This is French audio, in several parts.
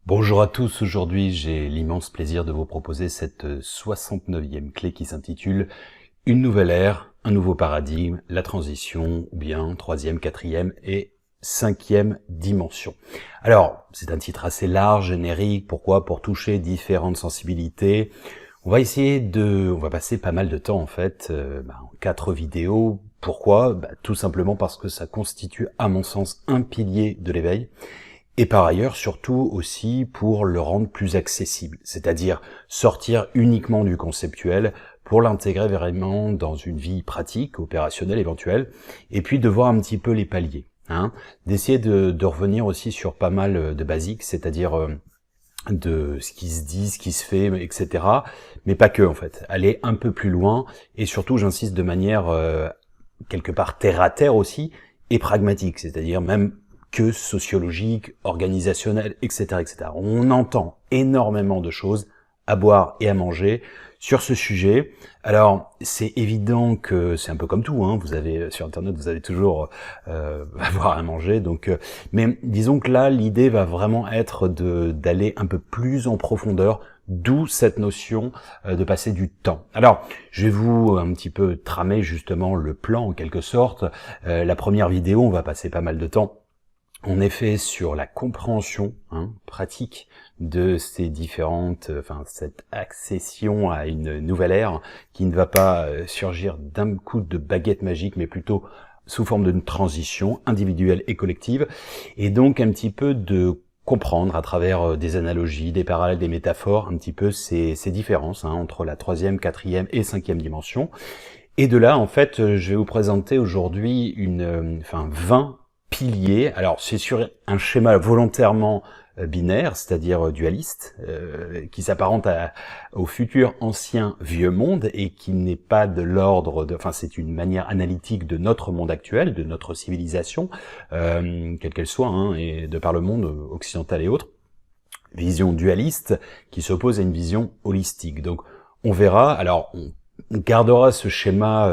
Bonjour à tous, aujourd'hui j'ai l'immense plaisir de vous proposer cette 69e clé qui s'intitule « Une nouvelle ère, un nouveau paradigme, la transition » ou bien troisième, quatrième et cinquième dimension. Alors, c'est un titre assez large, générique, pourquoi? Pour toucher différentes sensibilités. On va passer pas mal de temps en fait, en 4 vidéos. Pourquoi? Tout simplement parce que ça constitue à mon sens un pilier de l'éveil. Et par ailleurs, surtout aussi pour le rendre plus accessible, c'est-à-dire sortir uniquement du conceptuel pour l'intégrer vraiment dans une vie pratique, opérationnelle éventuelle, et puis de voir un petit peu les paliers, d'essayer de revenir aussi sur pas mal de basiques, c'est-à-dire de ce qui se dit, ce qui se fait, etc. Mais pas que en fait, aller un peu plus loin, et surtout j'insiste de manière quelque part terre à terre aussi, et pragmatique, c'est-à-dire même que sociologique, organisationnel, etc., etc. On entend énormément de choses à boire et à manger sur ce sujet. Alors, c'est évident que c'est un peu comme tout, vous avez sur Internet, vous avez toujours à boire et à manger. Donc, mais disons que là, l'idée va vraiment être d'aller un peu plus en profondeur. D'où cette notion de passer du temps. Alors, je vais vous un petit peu tramer justement le plan en quelque sorte. La première vidéo, on va passer pas mal de temps en effet sur la compréhension pratique de ces différentes, cette accession à une nouvelle ère qui ne va pas surgir d'un coup de baguette magique, mais plutôt sous forme d'une transition individuelle et collective, et donc un petit peu de comprendre à travers des analogies, des parallèles, des métaphores, un petit peu ces différences entre la troisième, quatrième et cinquième dimension. Et de là, en fait, je vais vous présenter aujourd'hui 20 piliers. Alors, c'est sur un schéma volontairement binaire, c'est-à-dire dualiste, qui s'apparente au futur ancien vieux monde et qui n'est pas de l'ordre de... c'est une manière analytique de notre monde actuel, de notre civilisation, quelle qu'elle soit, et de par le monde occidental et autres. Vision dualiste qui s'oppose à une vision holistique. Donc, on verra... Alors, on gardera ce schéma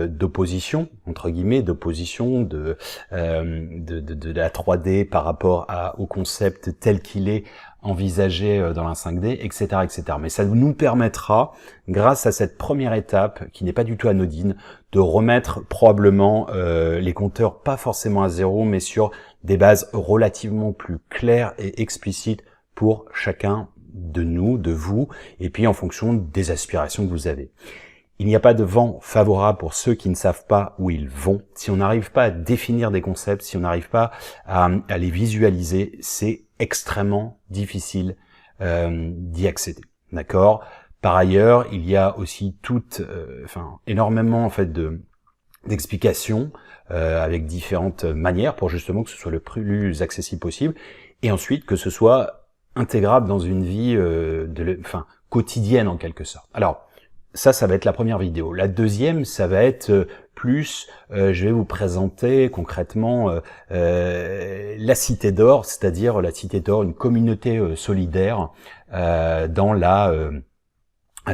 d'opposition, entre guillemets, d'opposition de la 3D par rapport au concept tel qu'il est envisagé dans la 5D, etc., etc. Mais ça nous permettra, grâce à cette première étape, qui n'est pas du tout anodine, de remettre probablement les compteurs pas forcément à zéro, mais sur des bases relativement plus claires et explicites pour chacun de nous, de vous, et puis en fonction des aspirations que vous avez. Il n'y a pas de vent favorable pour ceux qui ne savent pas où ils vont. Si on n'arrive pas à définir des concepts, si on n'arrive pas à les visualiser, c'est extrêmement difficile d'y accéder. D'accord ? Par ailleurs, il y a aussi énormément en fait d'explications avec différentes manières pour justement que ce soit le plus accessible possible, et ensuite que ce soit intégrable dans une vie quotidienne en quelque sorte. Alors, ça va être la première vidéo. La deuxième, ça va être plus, je vais vous présenter concrètement la Cité d'Or, c'est-à-dire la Cité d'Or, une communauté solidaire dans la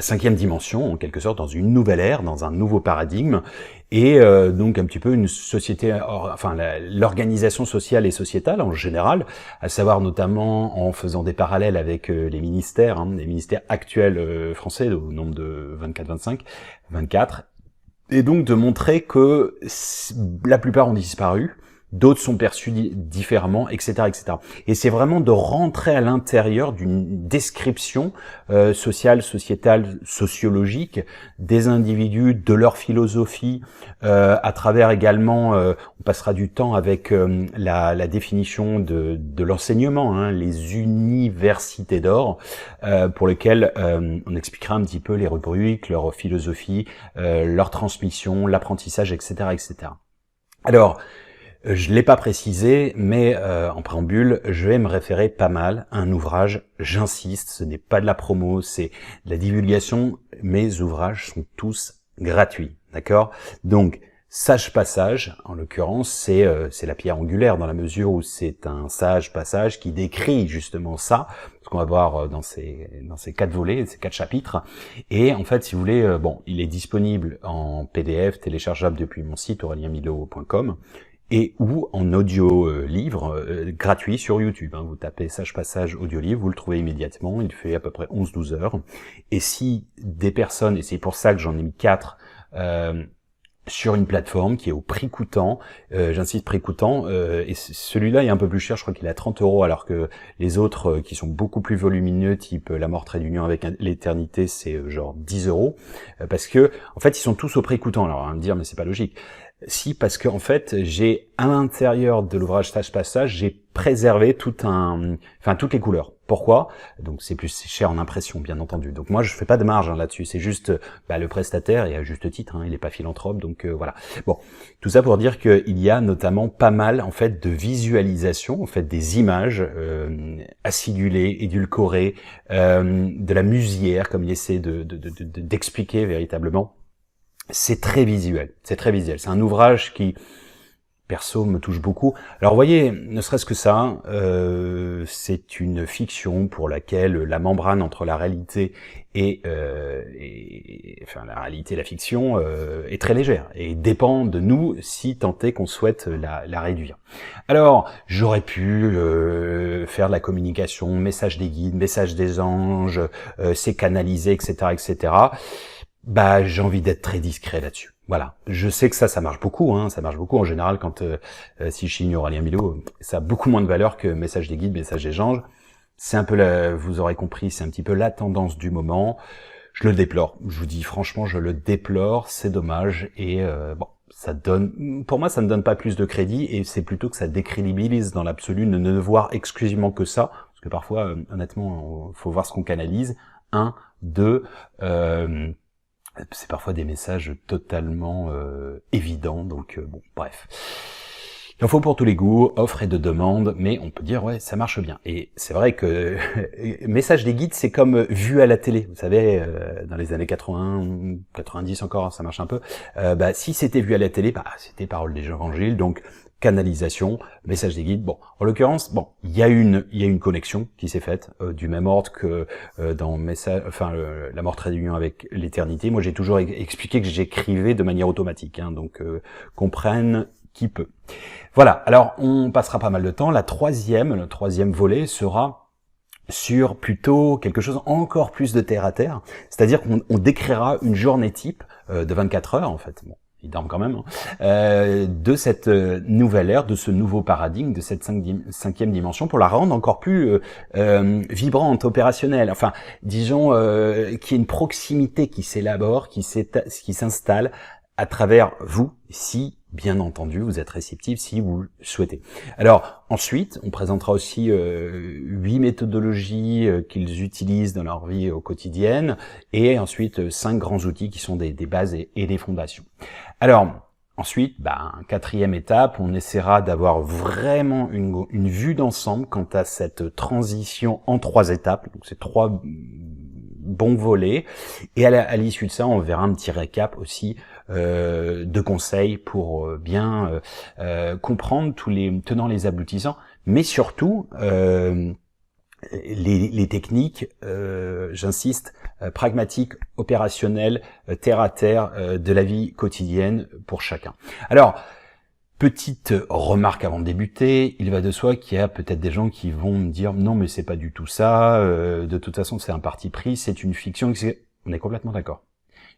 cinquième dimension, en quelque sorte, dans une nouvelle ère, dans un nouveau paradigme, et donc un petit peu une société, l'organisation sociale et sociétale en général, à savoir notamment en faisant des parallèles avec les ministères actuels français au nombre de 24, et donc de montrer que la plupart ont disparu, d'autres sont perçus différemment, etc., etc. Et c'est vraiment de rentrer à l'intérieur d'une description sociale, sociétale, sociologique des individus, de leur philosophie, à travers également, on passera du temps avec la définition de l'enseignement, les universités d'or, pour lesquelles on expliquera un petit peu les rubriques, leur philosophie, leur transmission, l'apprentissage, etc., etc. Alors, je l'ai pas précisé, mais en préambule, je vais me référer pas mal à un ouvrage, j'insiste, ce n'est pas de la promo, c'est de la divulgation, mes ouvrages sont tous gratuits, d'accord ? Donc, Sage Passage, en l'occurrence, c'est la pierre angulaire dans la mesure où c'est un sage passage qui décrit justement ça, ce qu'on va voir dans ces 4 volets, ces 4 chapitres. Et en fait, si vous voulez, il est disponible en PDF, téléchargeable depuis mon site aurelienmilo.com. et ou en audio livre gratuit sur YouTube. Vous tapez Sage Passage audio livre, vous le trouvez immédiatement, il fait à peu près 11-12 heures. Et si des personnes, et c'est pour ça que j'en ai mis 4, sur une plateforme qui est au prix coûtant, j'insiste prix coûtant, et celui-là est un peu plus cher, je crois qu'il est à 30 €, alors que les autres qui sont beaucoup plus volumineux, type La mort trait d'union avec l'éternité, c'est genre 10 €, parce que en fait ils sont tous au prix coûtant. Alors on va me dire mais c'est pas logique. Si, parce que en fait, j'ai à l'intérieur de l'ouvrage Sage Passage, j'ai préservé toutes les couleurs. Pourquoi? Donc c'est plus cher en impression, bien entendu. Donc moi je fais pas de marge là-dessus. C'est juste le prestataire, et à juste titre, il est pas philanthrope, donc voilà. Bon, tout ça pour dire qu'il y a notamment pas mal en fait de visualisation, en fait des images acidulées, édulcorées, de la musière, comme il essaie d'expliquer véritablement. C'est très visuel, c'est très visuel. C'est un ouvrage qui, perso, me touche beaucoup. Alors, vous voyez, ne serait-ce que ça, c'est une fiction pour laquelle la membrane entre la réalité et la réalité et la fiction est très légère et dépend de nous si tant est qu'on souhaite la réduire. Alors, j'aurais pu faire de la communication, message des guides, message des anges, c'est canalisé, etc., etc. J'ai envie d'être très discret là-dessus. Voilà. Je sais que ça marche beaucoup, ça marche beaucoup. En général, quand si je signe Aurélien Milhaud, ça a beaucoup moins de valeur que message des guides, message des anges. C'est un peu vous aurez compris, c'est un petit peu la tendance du moment. Je le déplore. Je vous dis franchement, je le déplore, c'est dommage. Et pour moi, ça ne donne pas plus de crédit, et c'est plutôt que ça décrédibilise dans l'absolu, ne voir exclusivement que ça. Parce que parfois, honnêtement, faut voir ce qu'on canalise. 1, 2, c'est parfois des messages totalement évidents, donc bref. Il en faut pour tous les goûts, offre et de demande, mais on peut dire ouais, ça marche bien. Et c'est vrai que message des guides, c'est comme vu à la télé. Vous savez, dans les années 80, 90 encore, ça marche un peu. Si c'était vu à la télé, c'était Parole des évangiles, donc canalisation, message des guides. Bon, en l'occurrence, il y a une connexion qui s'est faite du même ordre que dans La mort trait d'union avec l'éternité. Moi, j'ai toujours expliqué que j'écrivais de manière automatique, donc comprenne qui peut. Voilà. Alors, on passera pas mal de temps. Le troisième volet sera sur plutôt quelque chose encore plus de terre à terre, c'est-à-dire qu'on décrira une journée type de 24 heures en fait. Bon. Ils dorment quand même, de cette nouvelle ère, de ce nouveau paradigme, de cette cinquième dimension, pour la rendre encore plus vibrante, opérationnelle. Enfin, disons qu'il y ait une proximité qui s'élabore, qui s'installe à travers vous, si bien entendu vous êtes réceptif, si vous le souhaitez. Alors ensuite, on présentera aussi 8 méthodologies qu'ils utilisent dans leur vie au quotidienne, et ensuite 5 grands outils qui sont des bases et des fondations. Alors ensuite, quatrième étape, on essaiera d'avoir vraiment une vue d'ensemble quant à cette transition en 3 étapes. Donc c'est 3 bons volets, et à l'issue de ça, on verra un petit récap aussi de conseils pour bien comprendre tous les tenants, les aboutissants, mais surtout les techniques, j'insiste, pragmatiques, opérationnelles, terre à terre de la vie quotidienne pour chacun. Alors, petite remarque avant de débuter, il va de soi qu'il y a peut-être des gens qui vont me dire non mais c'est pas du tout ça, de toute façon c'est un parti pris, c'est une fiction, on est complètement d'accord.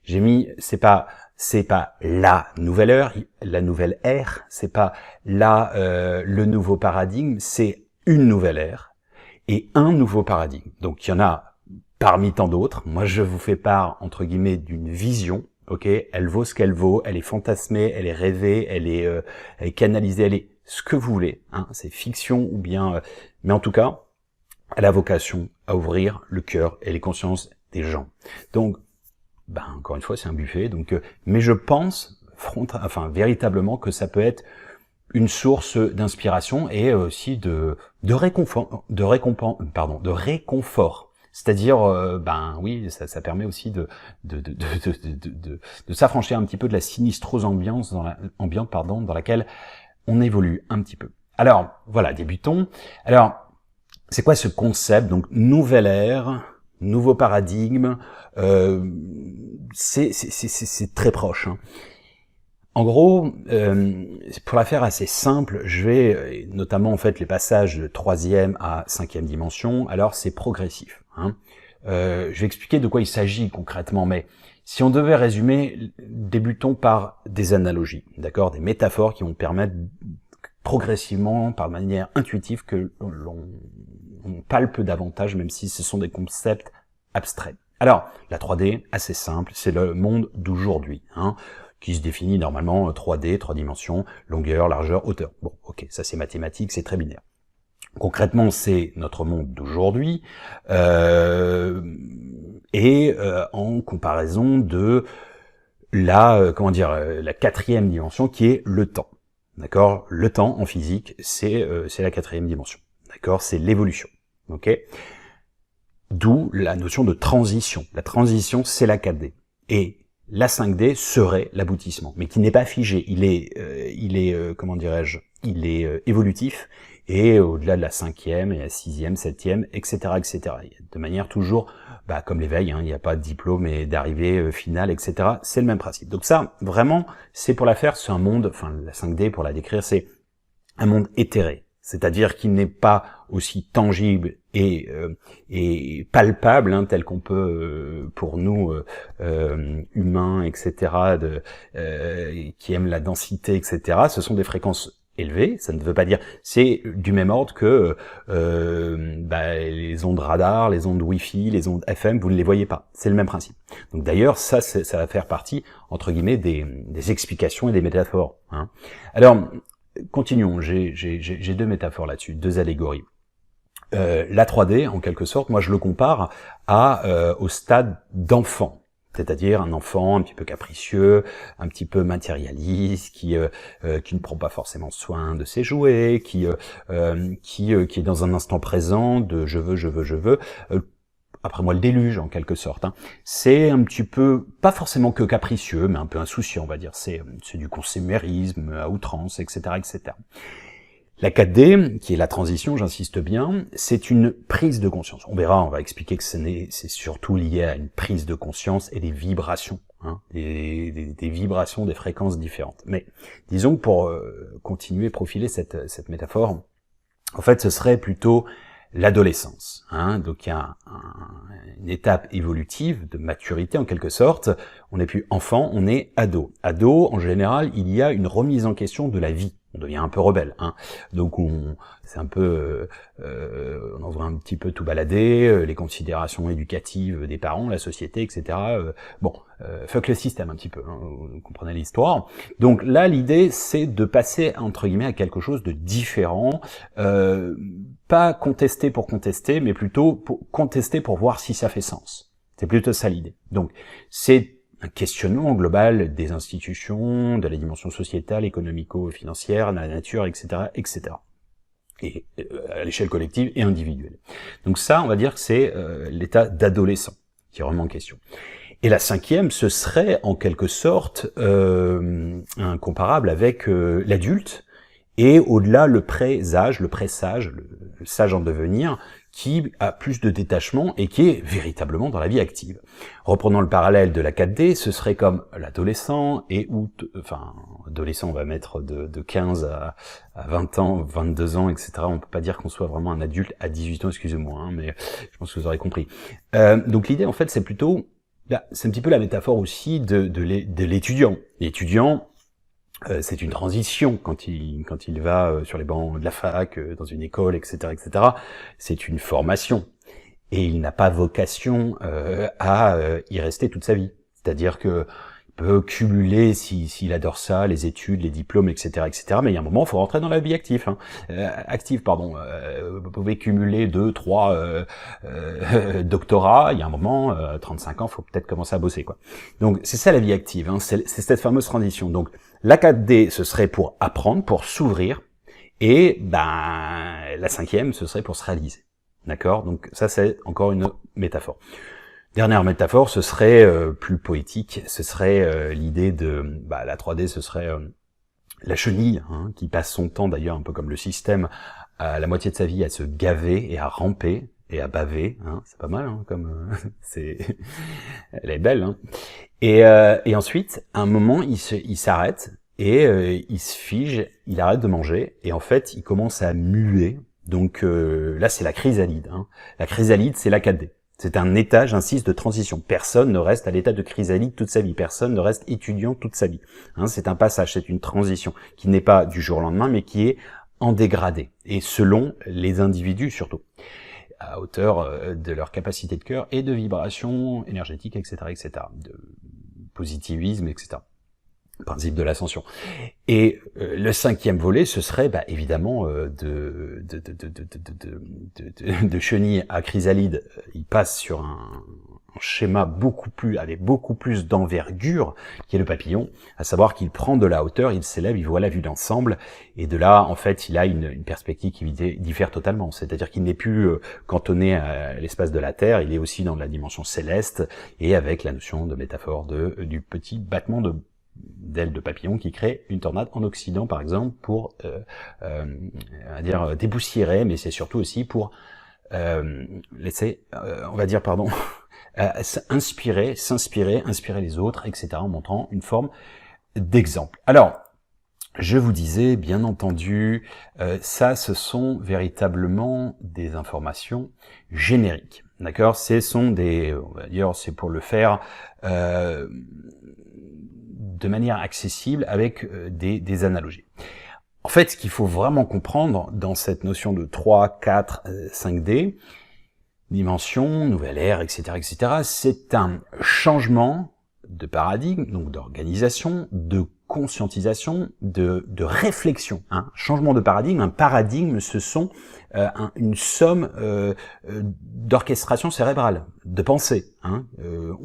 J'ai mis, c'est pas la nouvelle ère, c'est pas le nouveau paradigme, c'est une nouvelle ère et un nouveau paradigme. Donc il y en a parmi tant d'autres. Moi je vous fais part entre guillemets d'une vision. Ok, elle vaut ce qu'elle vaut, elle est fantasmée, elle est rêvée, elle est canalisée, elle est ce que vous voulez. C'est fiction ou bien, mais en tout cas, elle a vocation à ouvrir le cœur et les consciences des gens. Donc, encore une fois, c'est un buffet. Donc, mais je pense, véritablement, que ça peut être une source d'inspiration et aussi de réconfort. C'est-à-dire, oui, ça permet aussi de s'affranchir un petit peu de la sinistrose ambiante dans laquelle on évolue un petit peu. Alors, voilà, débutons. Alors, c'est quoi ce concept? Donc, nouvelle ère, nouveau paradigme, c'est très proche. En gros, pour la faire assez simple, je vais, notamment en fait les passages de 3e à 5e dimension, alors c'est progressif. Hein. Je vais expliquer de quoi il s'agit concrètement, mais si on devait résumer, débutons par des analogies, d'accord, des métaphores qui vont permettre progressivement, par manière intuitive, que l'on palpe davantage, même si ce sont des concepts abstraits. Alors, la 3D, assez simple, c'est le monde d'aujourd'hui, hein, qui se définit normalement 3D, 3 dimensions, longueur, largeur, hauteur. Bon, ok, ça c'est mathématique, c'est très binaire. Concrètement, c'est notre monde d'aujourd'hui, en comparaison de la, la 4e dimension qui est le temps. D'accord? Le temps en physique, c'est la 4e dimension. D'accord? C'est l'évolution. Ok? D'où la notion de transition. La transition, c'est la 4D. Et la 5D serait l'aboutissement, mais qui n'est pas figé. Il est évolutif, et au-delà de la 5e, et la 6e, 7e, etc., etc. De manière toujours, comme l'éveil, hein, il n'y a pas de diplôme et d'arrivée finale, etc. C'est le même principe. Donc ça, vraiment, c'est pour la faire, c'est un monde, enfin la 5D, pour la décrire, c'est un monde éthéré. C'est-à-dire qu'il n'est pas aussi tangible et palpable, hein, tel qu'on peut, pour nous, humains, etc., qui aiment la densité, etc. Ce sont des fréquences élevées, ça ne veut pas dire, c'est du même ordre que les ondes radar, les ondes Wi-Fi, les ondes FM, vous ne les voyez pas. C'est le même principe. Donc d'ailleurs, ça va faire partie, entre guillemets, des explications et des métaphores. Hein. Alors, continuons, j'ai deux métaphores là-dessus, deux allégories. La 3D, en quelque sorte, moi je le compare au stade d'enfant. C'est-à-dire un enfant un petit peu capricieux, un petit peu matérialiste, qui ne prend pas forcément soin de ses jouets, qui est dans un instant présent de je veux. Après moi le déluge en quelque sorte. Hein. C'est un petit peu, pas forcément que capricieux, mais un peu insouciant, on va dire. C'est du consumérisme à outrance, etc., etc. La 4D, qui est la transition, j'insiste bien, c'est une prise de conscience. On verra, on va expliquer que c'est surtout lié à une prise de conscience et des vibrations, hein, des vibrations, des fréquences différentes. Mais disons que pour continuer à profiler cette métaphore, en fait, ce serait plutôt l'adolescence. Hein. Donc il y a une étape évolutive de maturité en quelque sorte. On n'est plus enfant, on est ado. Ado, en général, il y a une remise en question de la vie. On devient un peu rebelle, hein. Donc c'est un peu, on en voit un petit peu tout balader, les considérations éducatives des parents, la société, etc. Fuck le système un petit peu, hein, vous comprenez l'histoire. Donc là, l'idée, c'est de passer entre guillemets à quelque chose de différent, pas contester pour contester, mais plutôt pour contester pour voir si ça fait sens. C'est plutôt ça l'idée. Donc c'est un questionnement global des institutions, de la dimension sociétale, économico-financière, de la nature, etc., etc. Et à l'échelle collective et individuelle. Donc ça, on va dire que c'est l'état d'adolescent qui remet en question. Et la 5e, ce serait en quelque sorte un comparable avec l'adulte, et au-delà le présage, le présage, le sage en devenir, qui a plus de détachement et qui est véritablement dans la vie active. Reprenons le parallèle de la 4D, ce serait comme l'adolescent, adolescent on va mettre de 15 à 20 ans, 22 ans, etc. On peut pas dire qu'on soit vraiment un adulte à 18 ans, excusez-moi, hein, mais je pense que vous aurez compris. Donc l'idée en fait c'est plutôt, c'est un petit peu la métaphore aussi de l'étudiant. L'étudiant, c'est une transition quand il va sur les bancs de la fac, dans une école, etc., etc. C'est une formation et il n'a pas vocation à y rester toute sa vie. C'est-à-dire que il peut cumuler, s'il adore ça, les études, les diplômes, etc., etc. Mais il y a un moment, il faut rentrer dans la vie active. Vous pouvez cumuler 2, 3 doctorats. Il y a un moment, 35 ans, il faut peut-être commencer à bosser, quoi. Donc c'est ça la vie active. Hein, c'est cette fameuse transition. Donc la 4D, ce serait pour apprendre, pour s'ouvrir, et la 5e, ce serait pour se réaliser. D'accord? Donc ça, c'est encore une métaphore. Dernière métaphore, ce serait plus poétique, ce serait l'idée de la 3D, ce serait la chenille, qui passe son temps d'ailleurs un peu comme le système, à la moitié de sa vie à se gaver et à ramper, et à baver, hein, c'est pas mal, hein, comme elle est belle, hein. Et ensuite, à un moment, il s'arrête et il se fige, il arrête de manger et en fait, il commence à muer. Donc là, c'est la chrysalide. Hein. La chrysalide, c'est la 4D. C'est un état, j'insiste, de transition. Personne ne reste à l'état de chrysalide toute sa vie. Personne ne reste étudiant toute sa vie. Hein, c'est un passage, c'est une transition qui n'est pas du jour au lendemain, mais qui est en dégradé. Et selon les individus surtout, à hauteur de leur capacité de cœur et de vibration énergétique, etc., etc., de positivisme, etc. Principe de l'ascension. Et le 5e volet, ce serait évidemment de chenille à chrysalide. Il passe sur un schéma avec beaucoup plus d'envergure, qui est le papillon, à savoir qu'il prend de la hauteur, il s'élève, il voit la vue d'ensemble, et de là, en fait, il a une perspective qui diffère totalement. C'est-à-dire qu'il n'est plus cantonné à l'espace de la Terre, il est aussi dans la dimension céleste, et avec la notion de métaphore du petit battement d'ailes de papillon qui crée une tornade en Occident, par exemple, pour dépoussiérer, mais c'est surtout aussi pour laisser, inspirer les autres, etc., en montrant une forme d'exemple. Alors, je vous disais, bien entendu, ça, ce sont véritablement des informations génériques. D'accord? Ce sont c'est pour le faire de manière accessible avec des analogies. En fait, ce qu'il faut vraiment comprendre dans cette notion de 3, 4, 5D, dimension, nouvelle ère, etc., c'est un changement de paradigme, donc d'organisation, de conscientisation, de réflexion. Hein. Changement de paradigme, un paradigme, ce sont une somme d'orchestration cérébrale, de pensée. Hein.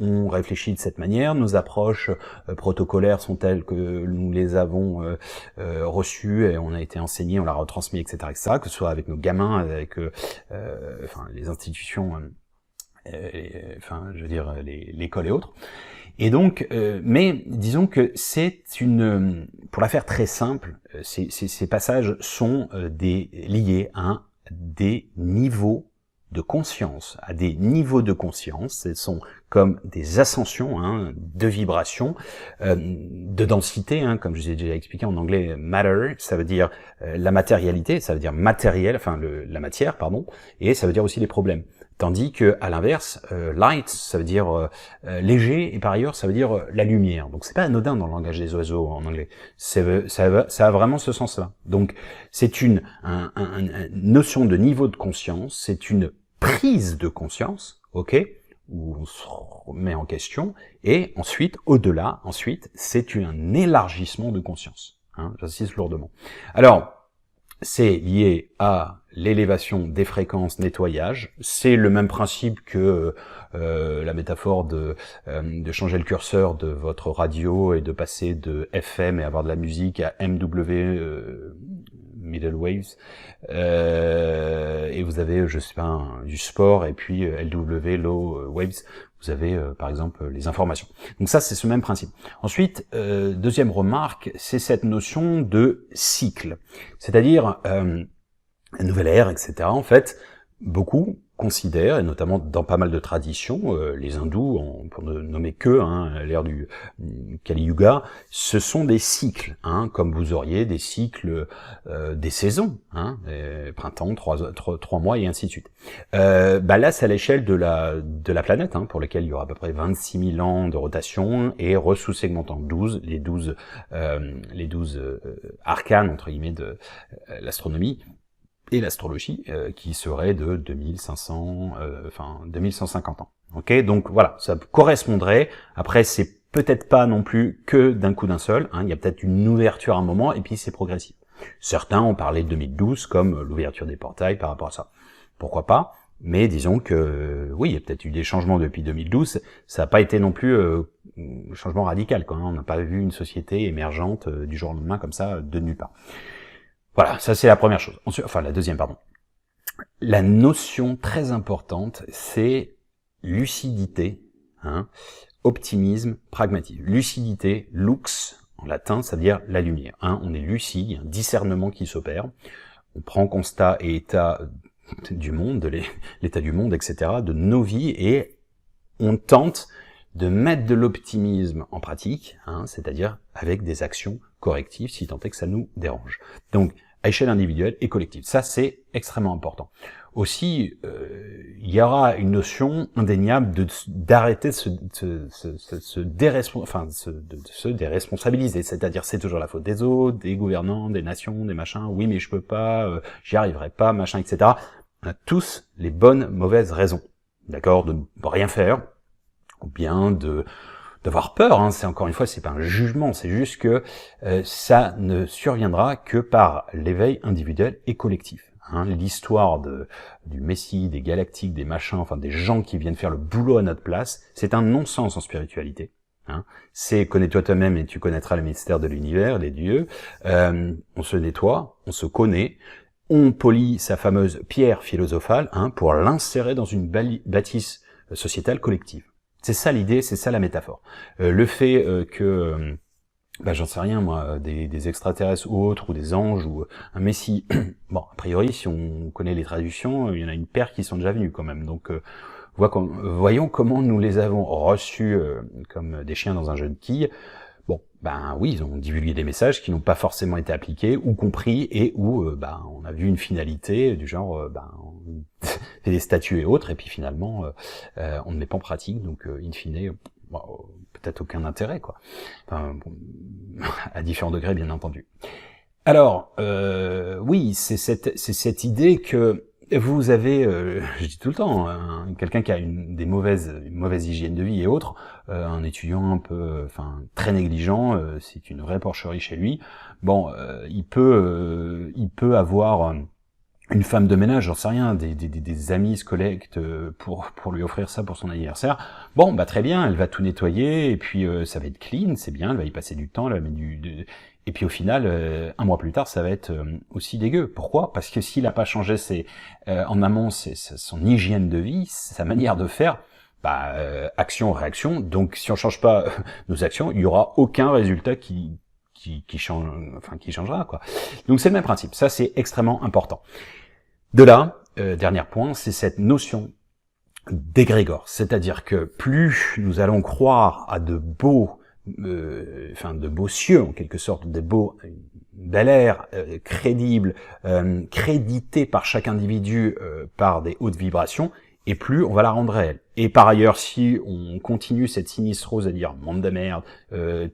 On réfléchit de cette manière, nos approches protocolaires sont telles que nous les avons reçues et on a été enseigné, on l'a retransmis, etc., que ce soit avec nos gamins, avec les institutions, l'école et autres. Et donc, mais disons que c'est pour la faire très simple, ces passages sont liés à des niveaux de conscience, ce sont comme des ascensions, hein, de vibrations, de densité, hein, comme je vous ai déjà expliqué en anglais, matter, ça veut dire la matérialité, ça veut dire matériel, la matière, pardon, et ça veut dire aussi les problèmes. Tandis que, à l'inverse, light, ça veut dire léger, et par ailleurs, ça veut dire la lumière. Donc, c'est pas anodin dans le langage des oiseaux en anglais. Ça a vraiment ce sens-là. Donc, c'est une notion de niveau de conscience, c'est une prise de conscience, ok, où on se remet en question, et ensuite, au-delà, c'est un élargissement de conscience. Hein, j'insiste lourdement. Alors, c'est lié à l'élévation des fréquences nettoyage. C'est le même principe que la métaphore de changer le curseur de votre radio et de passer de FM et avoir de la musique à MW, middle waves, et vous avez, je sais pas, du sport, et puis LW, low waves, vous avez par exemple les informations. Donc ça, c'est ce même principe. Ensuite, deuxième remarque, c'est cette notion de cycle, c'est-à-dire la nouvelle ère, etc. En fait, beaucoup considèrent, et notamment dans pas mal de traditions, les hindous, pour ne nommer que l'ère du Kali Yuga, ce sont des cycles, hein, comme vous auriez des cycles des saisons, hein, printemps, 3 mois et ainsi de suite. Là, c'est à l'échelle de la planète, hein, pour laquelle il y aura à peu près 26 000 ans de rotation et sous-segmentant 12, les 12 arcanes entre guillemets de l'astronomie et l'astrologie, qui serait de 2150 ans. Ok, donc voilà, ça correspondrait. Après, c'est peut-être pas non plus que d'un coup d'un seul. Hein, il y a peut-être une ouverture à un moment, et puis c'est progressif. Certains ont parlé de 2012 comme l'ouverture des portails par rapport à ça. Pourquoi pas? Mais disons que oui, il y a peut-être eu des changements depuis 2012. Ça n'a pas été non plus changement radical, quoi. On n'a pas vu une société émergente du jour au lendemain comme ça de nulle part. Voilà, ça c'est la première chose. La deuxième, pardon. La notion très importante, c'est lucidité, hein, optimisme, pragmatisme. Lucidité, lux, en latin, ça veut dire la lumière. Hein, on est lucide, il y a un discernement qui s'opère. On prend constat et état du monde, de l'état du monde, etc., de nos vies, et on tente de mettre de l'optimisme en pratique, c'est-à-dire avec des actions correctives, si tant est que ça nous dérange. Donc, à échelle individuelle et collective. Ça, c'est extrêmement important. Aussi, il y aura une notion indéniable d'arrêter de se déresponsabiliser. C'est-à-dire, c'est toujours la faute des autres, des gouvernants, des nations, des machins. Oui, mais je peux pas, j'y arriverai pas, machin, etc. On a tous les bonnes, mauvaises raisons. D'accord? De ne rien faire, ou bien d'avoir peur, c'est encore une fois, c'est pas un jugement, c'est juste que ça ne surviendra que par l'éveil individuel et collectif. L'histoire du Messie, des galactiques, des machins, enfin des gens qui viennent faire le boulot à notre place, c'est un non-sens en spiritualité. C'est connais-toi toi-même et tu connaîtras le mystère de l'univers, les dieux. On se nettoie, on se connaît, on polie sa fameuse pierre philosophale pour l'insérer dans une bâtisse sociétale collective. C'est ça l'idée, c'est ça la métaphore. Le fait que, j'en sais rien moi, des extraterrestres ou autres, ou des anges, ou un messie, bon, a priori, si on connaît les traductions, il y en a une paire qui sont déjà venus quand même. Donc, voyons comment nous les avons reçus comme des chiens dans un jeu de quilles. Bon, oui, ils ont divulgué des messages qui n'ont pas forcément été appliqués ou compris, et où on a vu une finalité du genre on fait des statues et autres, et puis finalement on ne met pas en pratique, donc in fine peut-être aucun intérêt, quoi. À différents degrés, bien entendu. Alors oui, c'est cette idée que vous avez, je dis tout le temps, quelqu'un qui a une mauvaise hygiène de vie et autres, un étudiant un peu, très négligent, c'est une vraie porcherie chez lui. Bon, il peut avoir une femme de ménage, j'en sais rien, des amis se collectent pour lui offrir ça pour son anniversaire. Bon, très bien, elle va tout nettoyer, et puis ça va être clean, c'est bien, elle va y passer du temps, elle va mettre et puis au final, un mois plus tard, ça va être aussi dégueu. Pourquoi? Parce que s'il n'a pas changé en amont son hygiène de vie, sa manière de faire, action, réaction. Donc si on change pas nos actions, il y aura aucun résultat qui changera, quoi. Donc c'est le même principe. Ça, c'est extrêmement important. De là, dernier point, c'est cette notion d'égrégore. C'est-à-dire que plus nous allons croire à de beaux cieux, en quelque sorte, de bel air crédible, crédité par chaque individu par des hautes vibrations, et plus on va la rendre réelle. Et par ailleurs, si on continue cette sinistrose à dire monde de merde,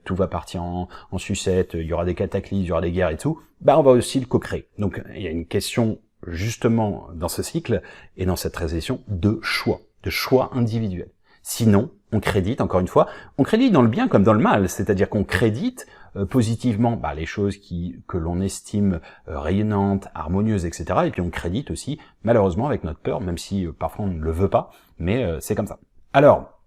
tout va partir en sucette, il y aura des cataclysmes, il y aura des guerres et tout, on va aussi le co-créer. Donc il y a une question justement dans ce cycle et dans cette transition de choix individuel. Sinon, on crédite, encore une fois, on crédite dans le bien comme dans le mal, c'est-à-dire qu'on crédite positivement les choses que l'on estime rayonnantes, harmonieuses, etc. Et puis on crédite aussi, malheureusement, avec notre peur, même si parfois on ne le veut pas, mais c'est comme ça. Alors,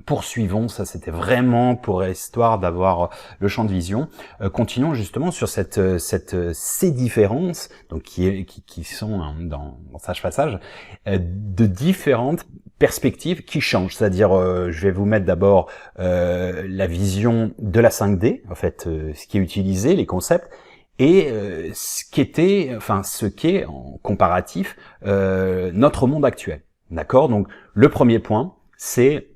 poursuivons, ça c'était vraiment pour histoire d'avoir le champ de vision. Continuons justement sur ces différences, donc qui sont dans Sage Passage, de différentes perspectives qui changent. C'est-à-dire, je vais vous mettre d'abord la vision de la 5D, en fait, ce qui est utilisé, les concepts, et ce qu'est en comparatif notre monde actuel. D'accord? Donc le premier point, c'est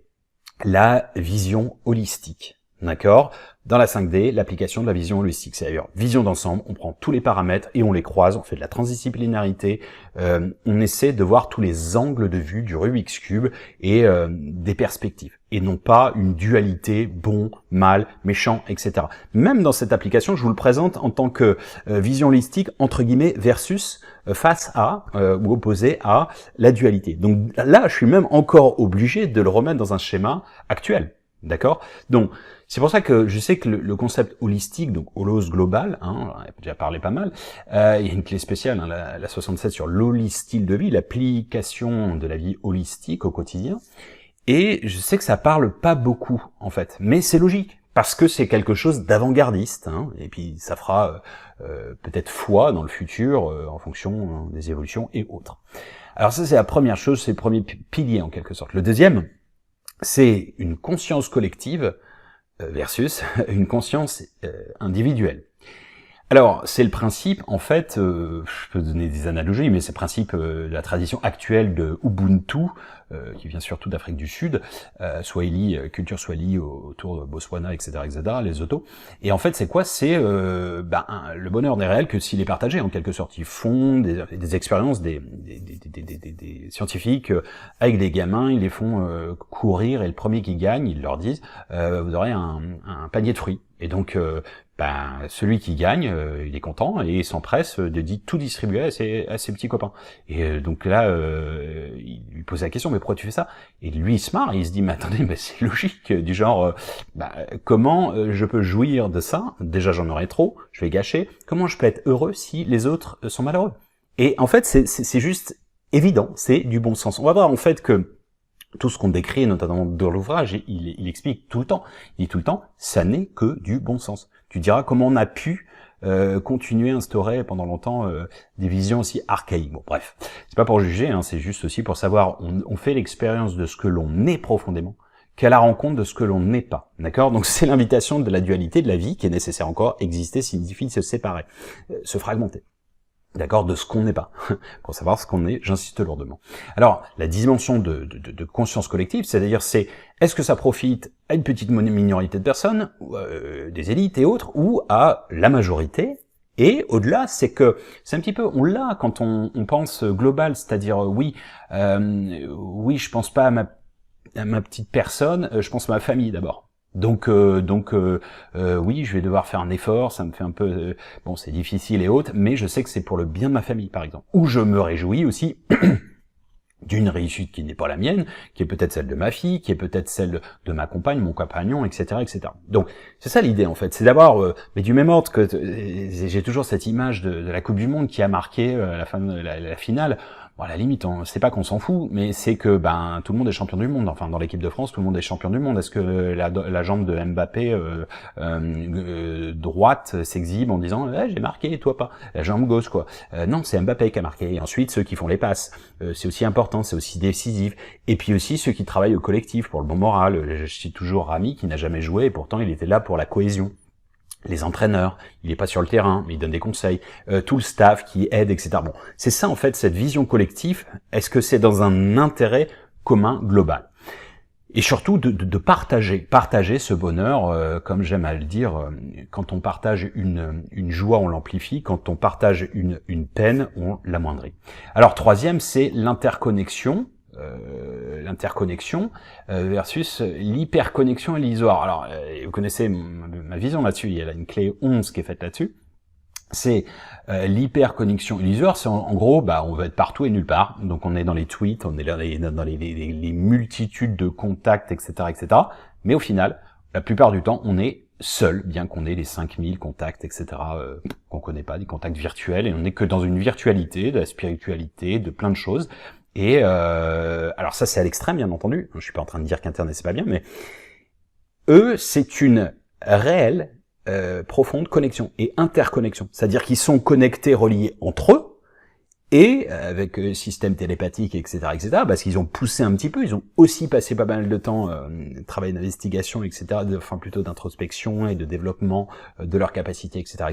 la vision holistique, d'accord? Dans la 5D, l'application de la vision holistique, c'est-à-dire vision d'ensemble, on prend tous les paramètres et on les croise, on fait de la transdisciplinarité, on essaie de voir tous les angles de vue du Rubik's Cube et des perspectives, et non pas une dualité bon, mal, méchant, etc. Même dans cette application, je vous le présente en tant que vision holistique, entre guillemets, versus face à, ou opposé à la dualité. Donc là, je suis même encore obligé de le remettre dans un schéma actuel. D'accord? Donc, c'est pour ça que je sais que le concept holistique, donc holos global, on a déjà parlé pas mal, il y a une clé spéciale, la 67 sur l'holistyle de vie, l'application de la vie holistique au quotidien, et je sais que ça parle pas beaucoup, en fait, mais c'est logique, parce que c'est quelque chose d'avant-gardiste, et puis ça fera peut-être foi dans le futur, en fonction des évolutions et autres. Alors ça, c'est la première chose, c'est le premier pilier, en quelque sorte. Le deuxième, c'est une conscience collective versus une conscience individuelle. Alors, c'est le principe, en fait, je peux donner des analogies, mais c'est le principe de la tradition actuelle de Ubuntu, qui vient surtout d'Afrique du Sud, Swahili, culture Swahili autour de Botswana, etc., les autos. Et en fait, c'est quoi? C'est le bonheur n'est réel que s'il est partagé, en quelque sorte. Ils font des expériences, des scientifiques avec des gamins, ils les font courir, et le premier qui gagne, ils leur disent, vous aurez un panier de fruits. Et donc, celui qui gagne, il est content et il s'empresse de tout distribuer à ses petits copains. Et donc là, il lui pose la question, mais pourquoi tu fais ça? Et lui, il se marre, et il se dit, mais attendez, mais c'est logique, du genre, comment je peux jouir de ça? Déjà, j'en aurais trop, je vais gâcher. Comment je peux être heureux si les autres sont malheureux? Et en fait, c'est juste évident, c'est du bon sens. On va voir en fait que tout ce qu'on décrit, notamment dans l'ouvrage, il explique tout le temps. Il dit tout le temps, ça n'est que du bon sens. Tu diras comment on a pu continuer à instaurer pendant longtemps des visions aussi archaïques. Bon, bref, c'est pas pour juger, hein, c'est juste aussi pour savoir, on fait l'expérience de ce que l'on est profondément, qu'à la rencontre de ce que l'on n'est pas. D'accord? Donc c'est l'invitation de la dualité de la vie qui est nécessaire encore. Exister signifie se séparer, se fragmenter. D'accord, de ce qu'on n'est pas. Pour savoir ce qu'on est, j'insiste lourdement. Alors, la dimension de conscience collective, c'est-à-dire est-ce que ça profite à une petite minorité de personnes, des élites et autres, ou à la majorité? Et au-delà, c'est un petit peu, on l'a quand on pense global, c'est-à-dire oui, je pense pas à ma petite personne, je pense à ma famille d'abord. Donc oui, je vais devoir faire un effort, ça me fait un peu bon, c'est difficile et autres, mais je sais que c'est pour le bien de ma famille, par exemple. Ou je me réjouis aussi d'une réussite qui n'est pas la mienne, qui est peut-être celle de ma fille, qui est peut-être celle de ma compagne, mon compagnon, etc., etc. Donc c'est ça l'idée en fait, c'est d'avoir, mais du même ordre que j'ai toujours cette image de la Coupe du Monde qui a marqué la fin de la finale. Bon, à la limite, c'est pas qu'on s'en fout, mais c'est que tout le monde est champion du monde. Enfin, dans l'équipe de France, tout le monde est champion du monde. Est-ce que la jambe de Mbappé droite s'exhibe en disant j'ai marqué et toi pas? La jambe gauche, quoi. Non, c'est Mbappé qui a marqué. Et ensuite, ceux qui font les passes, c'est aussi important, c'est aussi décisif. Et puis aussi ceux qui travaillent au collectif pour le bon moral. Je cite toujours Rami qui n'a jamais joué et pourtant il était là pour la cohésion. Les entraîneurs, il est pas sur le terrain, mais il donne des conseils, tout le staff qui aide, etc. Bon, c'est ça en fait, cette vision collective. Est-ce que c'est dans un intérêt commun global? Et surtout de partager ce bonheur, comme j'aime à le dire, quand on partage une joie, on l'amplifie, quand on partage une peine, on l'amoindrit. Alors troisième, c'est l'interconnexion. Versus l'hyperconnexion et l'isoire. Alors, vous connaissez ma vision là-dessus, il y a une clé 11 qui est faite là-dessus. C'est l'hyperconnexion et l'isoire, c'est en gros, on veut être partout et nulle part. Donc on est dans les tweets, on est dans les multitudes de contacts, etc., etc. Mais au final, la plupart du temps, on est seul, bien qu'on ait les 5000 contacts, etc., qu'on connaît pas, des contacts virtuels, et on n'est que dans une virtualité, de la spiritualité, de plein de choses. Et alors ça c'est à l'extrême bien entendu, je suis pas en train de dire qu'Internet c'est pas bien, mais eux c'est une réelle profonde connexion et interconnexion, c'est-à-dire qu'ils sont connectés, reliés entre eux, et avec système télépathique, etc., parce qu'ils ont poussé un petit peu, ils ont aussi passé pas mal de temps travail d'investigation, etc., enfin plutôt d'introspection et de développement de leurs capacités, etc.,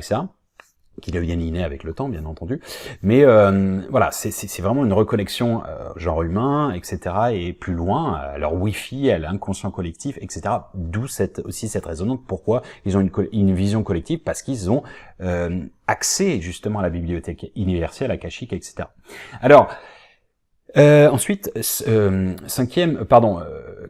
qui deviennent innés avec le temps, bien entendu. Mais voilà, c'est vraiment une reconnexion genre humain, etc., et plus loin, à leur Wi-Fi, à l'inconscient collectif, etc., d'où aussi cette résonance. Pourquoi ils ont une vision collective? Parce qu'ils ont accès justement à la bibliothèque universelle, akashique, etc. Alors, ensuite,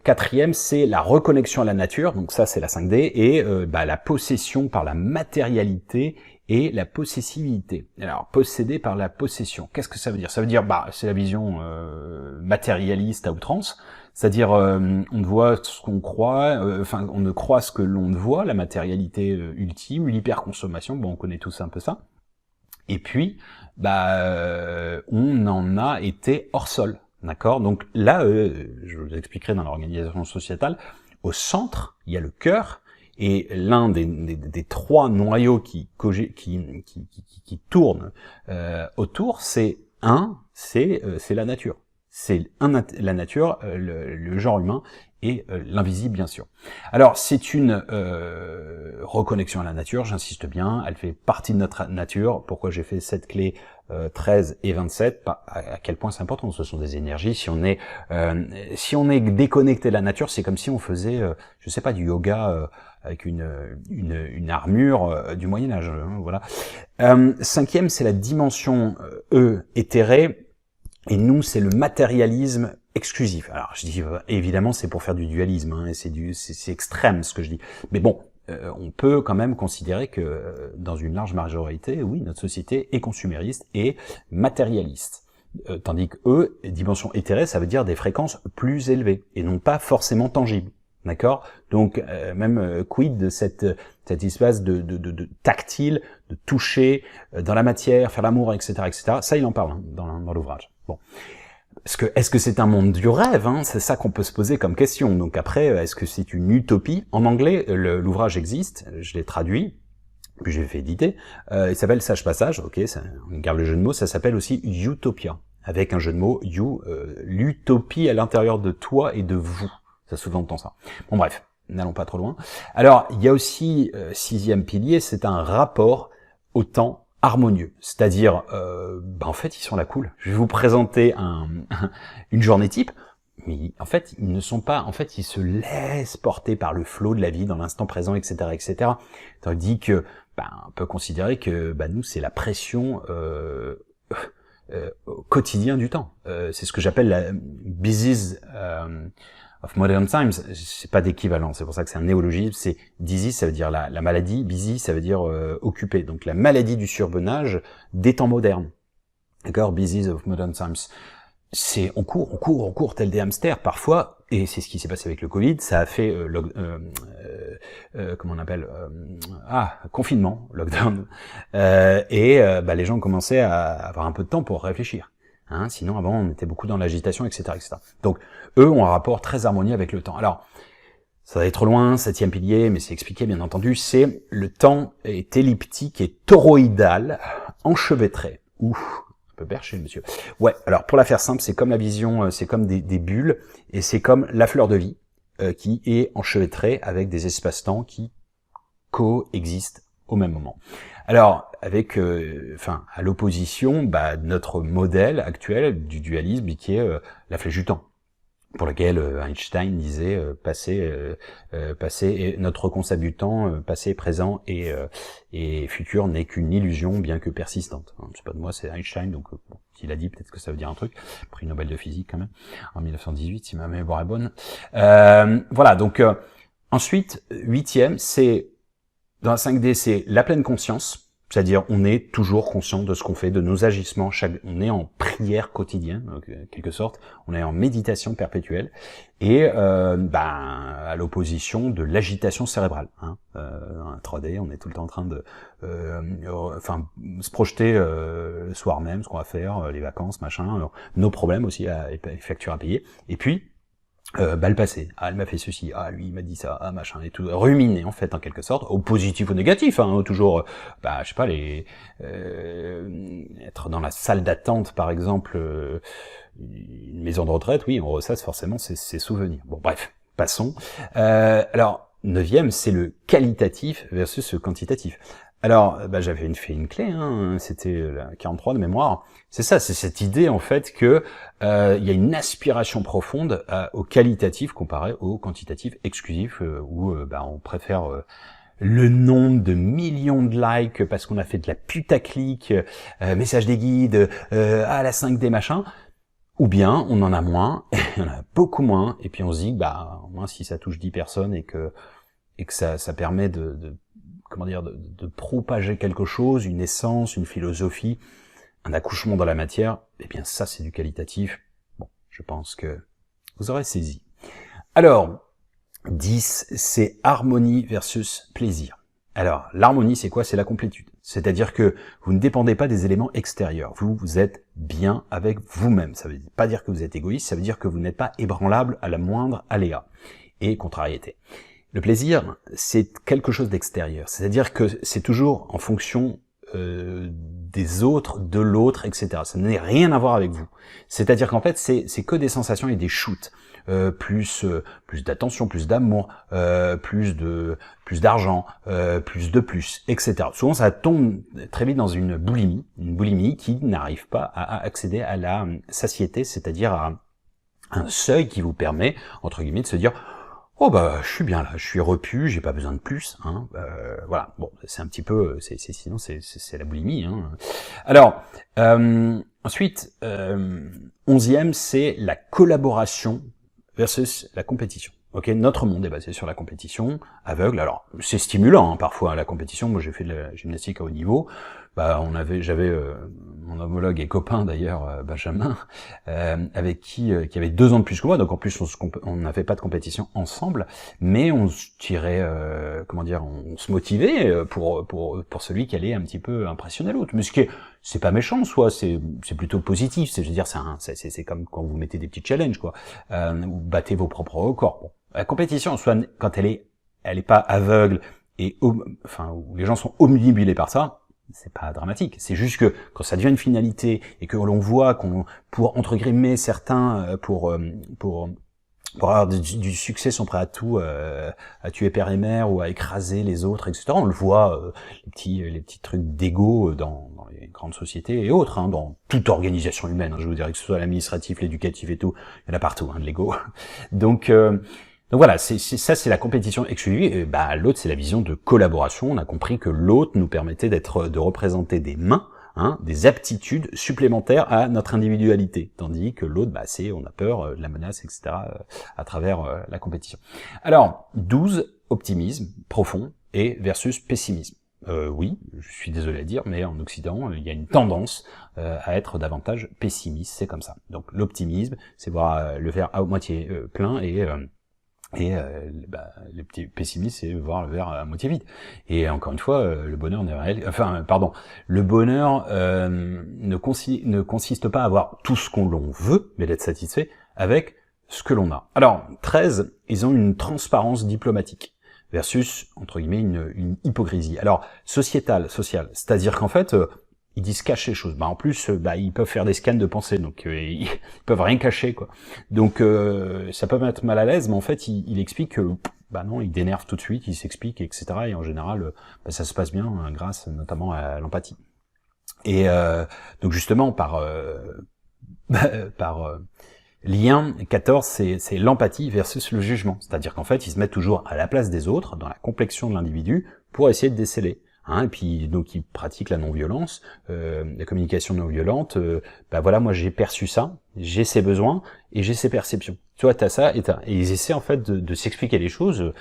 quatrième, c'est la reconnexion à la nature, donc ça c'est la 5D, et la possession par la matérialité et la possessivité. Alors, posséder par la possession, qu'est-ce que ça veut dire? Ça veut dire, c'est la vision matérialiste à outrance, c'est-à-dire on ne voit ce qu'on croit, on ne croit ce que l'on ne voit, la matérialité ultime, l'hyperconsommation, on connaît tous un peu ça. Et puis, on en a été hors sol, d'accord? Donc là, je vous expliquerai dans l'organisation sociétale, au centre, il y a le cœur, et l'un des trois noyaux qui tournent autour, c'est la nature. c'est la nature, le genre humain, et l'invisible, bien sûr. Alors, c'est une reconnexion à la nature, j'insiste bien, elle fait partie de notre nature. Pourquoi j'ai fait cette clé 13 et 27, à quel point c'est important, ce sont des énergies. Si on est déconnecté de la nature, c'est comme si on faisait, je sais pas, du yoga avec une armure du Moyen-Âge, hein, voilà. Cinquième, c'est la dimension éthérée, et nous, c'est le matérialisme exclusif. Alors, je dis, évidemment, c'est pour faire du dualisme, hein, et c'est extrême ce que je dis. Mais bon, on peut quand même considérer que, dans une large majorité, oui, notre société est consumériste et matérialiste. Tandis que eux, dimension éthérée, ça veut dire des fréquences plus élevées, et non pas forcément tangibles. D'accord? Donc, même quid de cet espace de tactile, de toucher dans la matière, faire l'amour, etc., etc. Ça, il en parle hein, dans l'ouvrage. Bon. Est-ce que c'est un monde du rêve, hein? C'est ça qu'on peut se poser comme question. Donc après, est-ce que c'est une utopie? En anglais, l'ouvrage existe, je l'ai traduit, puis j'ai fait éditer. Il s'appelle Sage Passage, ok, on garde le jeu de mots, ça s'appelle aussi Utopia, avec un jeu de mots, l'utopie à l'intérieur de toi et de vous. Ça sous-entend ça. Bon bref, n'allons pas trop loin. Alors, il y a aussi, sixième pilier, c'est un rapport au temps harmonieux, c'est-à-dire, en fait, ils sont là cool. Je vais vous présenter une journée type, mais en fait, ils ne sont pas, en fait, ils se laissent porter par le flot de la vie dans l'instant présent, etc., etc. Tandis que, on peut considérer que, nous, c'est la pression au quotidien du temps. C'est ce que j'appelle la disease of modern times. C'est pas d'équivalent, c'est pour ça que c'est un néologisme. C'est disease, ça veut dire la maladie, busy, ça veut dire occupé. Donc la maladie du surmenage des temps modernes. D'accord, disease of modern times. C'est on court tel des hamsters parfois, et c'est ce qui s'est passé avec le Covid. Ça a fait comment on appelle confinement, lockdown, et les gens commençaient à avoir un peu de temps pour réfléchir. Hein, sinon, avant, on était beaucoup dans l'agitation, etc., etc. Donc, eux ont un rapport très harmonieux avec le temps. Alors, ça va être trop loin, septième pilier, mais c'est expliqué, bien entendu, c'est le temps est elliptique et toroïdal, enchevêtré. Ouf, un peu perché, monsieur. Ouais, alors, pour la faire simple, c'est comme la vision, c'est comme des bulles, et c'est comme la fleur de vie, qui est enchevêtrée avec des espaces-temps qui coexistent au même moment. Alors, avec, à l'opposition, notre modèle actuel du dualisme, qui est la flèche du temps, pour lequel Einstein disait passé et notre concept du temps, passé, présent et futur n'est qu'une illusion, bien que persistante. C'est pas de moi, c'est Einstein, donc s'il a dit, peut-être que ça veut dire un truc. Prix Nobel de physique quand même, en 1918, si ma mémoire est bonne. Voilà, donc ensuite, huitième, c'est dans la 5D, c'est la pleine conscience, c'est-à-dire on est toujours conscient de ce qu'on fait, de nos agissements, on est en prière quotidienne, en quelque sorte, on est en méditation perpétuelle, et à l'opposition de l'agitation cérébrale. Hein. En 3D, on est tout le temps en train de se projeter le soir même, ce qu'on va faire, les vacances, machin, nos problèmes aussi, les factures à payer, et puis le passé, elle m'a fait ceci, lui il m'a dit ça, machin, et tout, ruminer en fait en quelque sorte, au positif ou négatif, hein, toujours, je sais pas, être dans la salle d'attente par exemple, une maison de retraite, oui, on ressasse forcément ses souvenirs. Bon bref, passons. Alors, neuvième, c'est le qualitatif versus le quantitatif. Alors, j'avais fait une clé, hein, c'était la 43 de mémoire. C'est ça, c'est cette idée en fait que il y a une aspiration profonde au qualitatif comparé au quantitatif exclusif, où on préfère le nombre de millions de likes parce qu'on a fait de la putaclic, message des guides, à la 5D machin, ou bien on en a moins, il y en a beaucoup moins, et puis on se dit au moins si ça touche 10 personnes et que ça permet de propager quelque chose, une essence, une philosophie, un accouchement dans la matière, eh bien ça c'est du qualitatif. Bon, je pense que vous aurez saisi. Alors, 10, c'est harmonie versus plaisir. Alors, l'harmonie c'est quoi? C'est la complétude. C'est-à-dire que vous ne dépendez pas des éléments extérieurs. Vous êtes bien avec vous-même. Ça veut pas dire que vous êtes égoïste, ça veut dire que vous n'êtes pas ébranlable à la moindre aléa et contrariété. Le plaisir, c'est quelque chose d'extérieur. C'est-à-dire que c'est toujours en fonction des autres, de l'autre, etc. Ça n'a rien à voir avec vous. C'est-à-dire qu'en fait, c'est que des sensations et des shoots. Plus d'attention, plus d'amour, plus d'argent, plus, etc. Souvent, ça tombe très vite dans une boulimie qui n'arrive pas à accéder à la satiété, c'est-à-dire à un seuil qui vous permet, entre guillemets, de se dire oh bah je suis bien là, je suis repu, j'ai pas besoin de plus, hein. Voilà, bon, c'est un petit peu, sinon c'est la boulimie, hein. Alors ensuite, 11e, c'est la collaboration versus la compétition. Ok, notre monde est basé sur la compétition aveugle. Alors c'est stimulant hein, parfois la compétition. Moi j'ai fait de la gymnastique à haut niveau. J'avais mon homologue et copain d'ailleurs Benjamin, avec qui avait 2 ans de plus que moi. Donc en plus on n'avait pas de compétition ensemble, mais on se tirait, on se motivait pour celui qui allait un petit peu impressionner l'autre. Mais c'est pas méchant en soi, c'est plutôt positif. Je veux dire, c'est comme quand vous mettez des petits challenges quoi. Vous battez vos propres records. Bon. La compétition en soi, quand elle est pas aveugle et où les gens sont omnibulés par ça, c'est pas dramatique. C'est juste que quand ça devient une finalité et que l'on voit pour entre guillemets certains pour avoir du succès sont prêts à tout, à tuer père et mère ou à écraser les autres, etc. On le voit les petits trucs d'ego dans les grandes sociétés et autres, hein, dans toute organisation humaine. Hein, je vous dirais que ce soit l'administratif, l'éducatif et tout, il y en a partout hein, de l'ego. Donc voilà, c'est la compétition exclusive. Et l'autre, c'est la vision de collaboration. On a compris que l'autre nous permettait de représenter des mains, hein, des aptitudes supplémentaires à notre individualité, tandis que l'autre, on a peur de la menace, etc. À travers la compétition. Alors, 12, optimisme profond et versus pessimisme. Oui, je suis désolé à dire, mais en Occident, il y a une tendance à être davantage pessimiste, c'est comme ça. Donc l'optimisme, c'est voir le verre à moitié plein le petit pessimiste, c'est voir le verre à moitié vide. Et encore une fois, le bonheur n'est réel. Le bonheur ne consiste pas à avoir tout ce qu'on l'on veut, mais d'être satisfait avec ce que l'on a. Alors, 13, ils ont une transparence diplomatique versus, entre guillemets, une hypocrisie. Alors, sociale, c'est-à-dire qu'en fait, ils disent cacher les choses. En plus, ils peuvent faire des scans de pensée, donc ils peuvent rien cacher, quoi. Donc ça peut mettre mal à l'aise, mais en fait, il explique que non, il dénerve tout de suite, il s'explique, etc. Et en général, ça se passe bien grâce notamment à l'empathie. Et donc justement, par lien 14, c'est l'empathie versus le jugement. C'est-à-dire qu'en fait, ils se mettent toujours à la place des autres, dans la complexion de l'individu, pour essayer de déceler. Hein, et puis donc ils pratiquent la non-violence, la communication non-violente. Moi j'ai perçu ça, j'ai ces besoins et j'ai ces perceptions. Tu vois, t'as ça et ils essaient en fait de s'expliquer les choses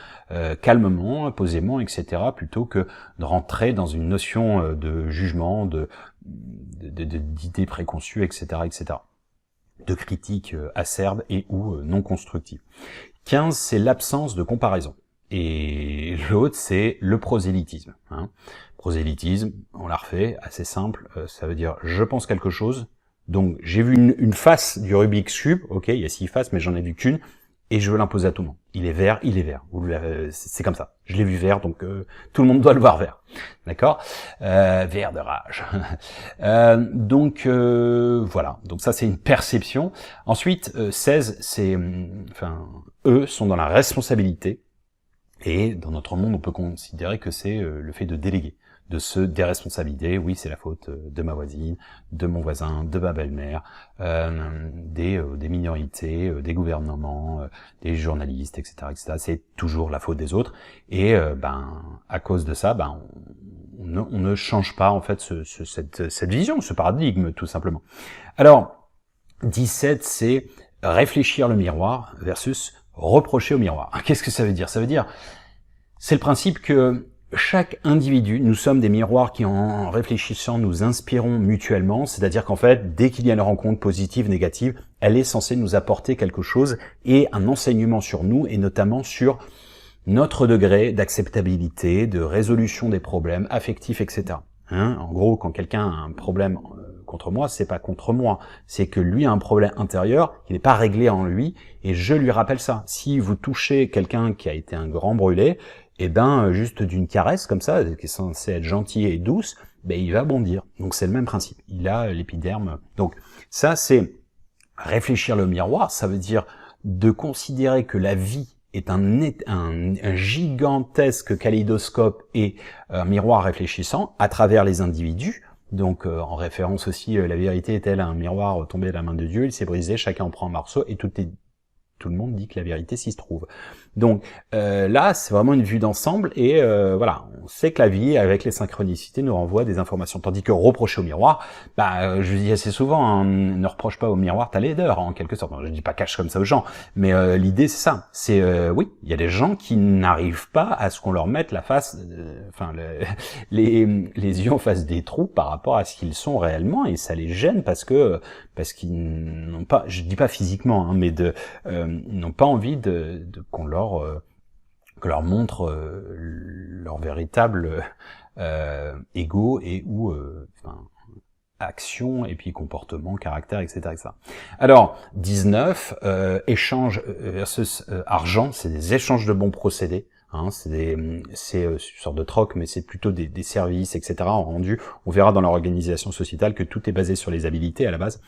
calmement, posément, etc. plutôt que de rentrer dans une notion de jugement, d'idées préconçues, etc., etc. De critiques acerbes et ou non constructives. 15, c'est l'absence de comparaison. Et l'autre, c'est le prosélytisme. Hein. Prosélytisme, on l'a refait, assez simple, ça veut dire je pense quelque chose, donc j'ai vu une face du Rubik's Cube, ok, il y a 6 faces, mais j'en ai vu qu'une, et je veux l'imposer à tout le monde. Il est vert, c'est comme ça. Je l'ai vu vert, donc tout le monde doit le voir vert. D'accord, vert de rage. Voilà, donc ça c'est une perception. Ensuite, 16, eux sont dans la responsabilité. Et dans notre monde, on peut considérer que c'est le fait de déléguer, de se déresponsabiliser. Oui, c'est la faute de ma voisine, de mon voisin, de ma belle-mère, des minorités, des gouvernements, des journalistes, etc., etc. C'est toujours la faute des autres. Et à cause de ça, on ne change pas en fait cette vision, ce paradigme, tout simplement. Alors, 17, c'est réfléchir le miroir versus reprocher au miroir. Qu'est-ce que ça veut dire? Ça veut dire, c'est le principe que chaque individu, nous sommes des miroirs qui, en réfléchissant, nous inspirons mutuellement. C'est-à-dire qu'en fait, dès qu'il y a une rencontre positive, négative, elle est censée nous apporter quelque chose et un enseignement sur nous, et notamment sur notre degré d'acceptabilité, de résolution des problèmes affectifs, etc. En gros, quand quelqu'un a un problème contre moi, c'est pas contre moi, c'est que lui a un problème intérieur qui n'est pas réglé en lui, et je lui rappelle ça. Si vous touchez quelqu'un qui a été un grand brûlé, juste d'une caresse comme ça, qui est censée être gentille et douce, ben il va bondir. Donc c'est le même principe. Il a l'épiderme. Donc ça c'est réfléchir le miroir. Ça veut dire de considérer que la vie est un gigantesque kaléidoscope et un miroir réfléchissant à travers les individus. Donc en référence aussi, la vérité est-elle un miroir tombé de la main de Dieu, il s'est brisé, chacun en prend un morceau et tout le monde dit que la vérité s'y se trouve. Donc là, c'est vraiment une vue d'ensemble et voilà, on sait que la vie, avec les synchronicités, nous renvoie des informations. Tandis que reprocher au miroir, je dis assez souvent, hein, ne reproche pas au miroir ta laideur, en quelque sorte. Je dis pas cache comme ça aux gens, mais l'idée c'est ça. C'est oui, il y a des gens qui n'arrivent pas à ce qu'on leur mette la face, les yeux en face des trous par rapport à ce qu'ils sont réellement, et ça les gêne parce qu'ils n'ont pas, je dis pas physiquement, hein, mais ils n'ont pas envie qu'on leur montre leur véritable ego et ou action et puis comportement, caractère, etc., etc. Alors 19 échange versus argent, c'est des échanges de bons procédés. Hein, c'est une sorte de troc, mais c'est plutôt des services, etc. rendus. On verra dans leur organisation sociétale que tout est basé sur les habilités à la base.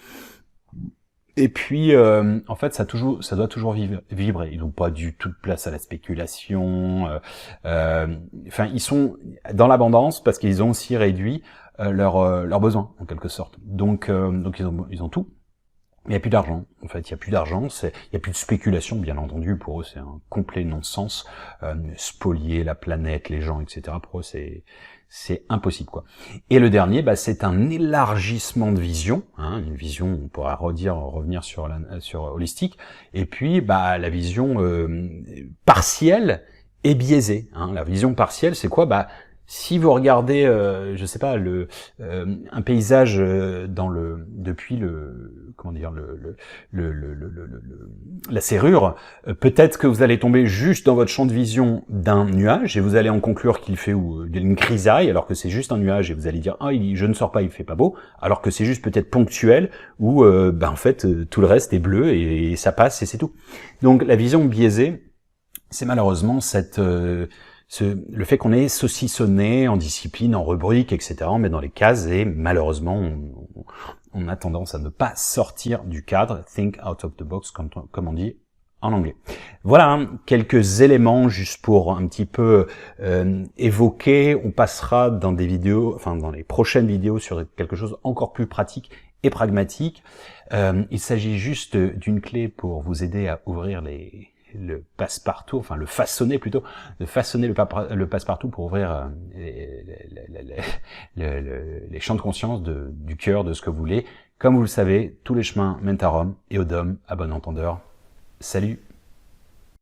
Et puis, en fait, ça doit toujours vibrer. Ils n'ont pas du tout de place à la spéculation. Enfin, ils sont dans l'abondance parce qu'ils ont aussi réduit leurs besoins, en quelque sorte. Donc ils ont tout. Mais il n'y a plus d'argent. En fait, il n'y a plus d'argent. Il n'y a plus de spéculation, bien entendu. Pour eux, c'est un complet non-sens. Spolier la planète, les gens, etc. Pour eux, c'est impossible, quoi. Et le dernier, c'est un élargissement de vision, hein, une vision, on pourra revenir sur holistique, et puis la vision partielle et biaisée. Hein. La vision partielle, c'est quoi? Si vous regardez, je sais pas, un paysage depuis la serrure, peut-être que vous allez tomber juste dans votre champ de vision d'un nuage et vous allez en conclure qu'il fait une grisaille, alors que c'est juste un nuage et vous allez dire je ne sors pas, il fait pas beau, alors que c'est juste peut-être ponctuel ou en fait tout le reste est bleu et ça passe et c'est tout. Donc la vision biaisée, c'est malheureusement le fait qu'on est saucissonné en discipline, en rubrique, etc., on met dans les cases et malheureusement on a tendance à ne pas sortir du cadre, think out of the box comme on dit en anglais. Voilà quelques éléments juste pour un petit peu évoquer. On passera dans dans les prochaines vidéos sur quelque chose encore plus pratique et pragmatique. Il s'agit juste d'une clé pour vous aider à ouvrir le passe-partout, enfin le façonner plutôt, de façonner le passe-partout pour ouvrir les champs de conscience du cœur, de ce que vous voulez. Comme vous le savez, tous les chemins mènent à Rome et au Dôme, à bon entendeur. Salut!